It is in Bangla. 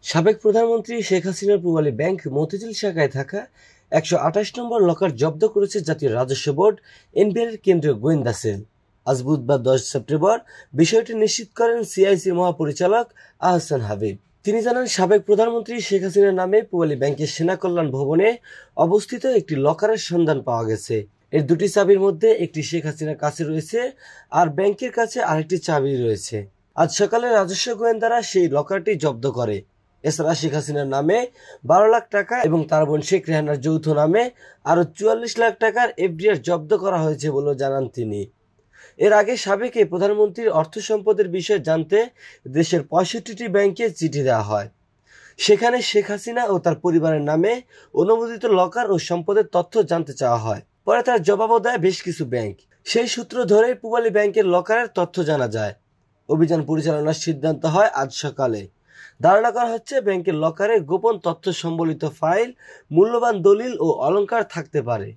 সাবেক প্রধানমন্ত্রী শেখ হাসিনার পূবালী ব্যাংক মতিঝিল শাখায় থাকা ১২৮ নম্বর লকার জব্দ করেছে জাতীয় রাজস্ব বোর্ড এনবিআর কেন্দ্রীয় গোয়েন্দা সেল। আজ বুধবার ১০ সেপ্টেম্বর বিষয়টি নিশ্চিত করেন সিআইসির মহাপরিচালক আহসান হাবিব। তিনি জানান, সাবেক প্রধানমন্ত্রী শেখ হাসিনার নামে পূবালী ব্যাংকের সেনা কল্যাণ ভবনে অবস্থিত একটি লকারের সন্ধান পাওয়া গেছে। এর দুটি চাবির মধ্যে একটি শেখ হাসিনার কাছে রয়েছে আর ব্যাংকের কাছে আরেকটি চাবি রয়েছে। আজ সকালে রাজস্ব গোয়েন্দারা সেই লকারটি জব্দ করে। এছাড়া শেখ হাসিনার নামে ১২ লাখ টাকা এবং তার বোন শেখ রেহানার যৌথ নামে আরও ৪৪ লাখ টাকার এফডিআর জব্দ করা হয়েছে বলেও জানান তিনি। এর আগে সাবেক এই প্রধানমন্ত্রীর অর্থ সম্পদের বিষয়ে জানতে দেশের ৬৫টি ব্যাংকে চিঠি দেওয়া হয়। সেখানে শেখ হাসিনা ও তার পরিবারের নামে অনুমোদিত লকার ও সম্পদের তথ্য জানতে চাওয়া হয়। পরে তার জবাবও দেয় বেশ কিছু ব্যাংক। সেই সূত্র ধরেই পূবালী ব্যাংকের লকারের তথ্য জানা যায়। অভিযান পরিচালনার সিদ্ধান্ত হয় আজ সকালে। ধারণা করা হচ্ছে ব্যাংকের লকারে গোপন তথ্য সম্বলিত ফাইল, মূল্যবান দলিল ও অলংকার থাকতে পারে।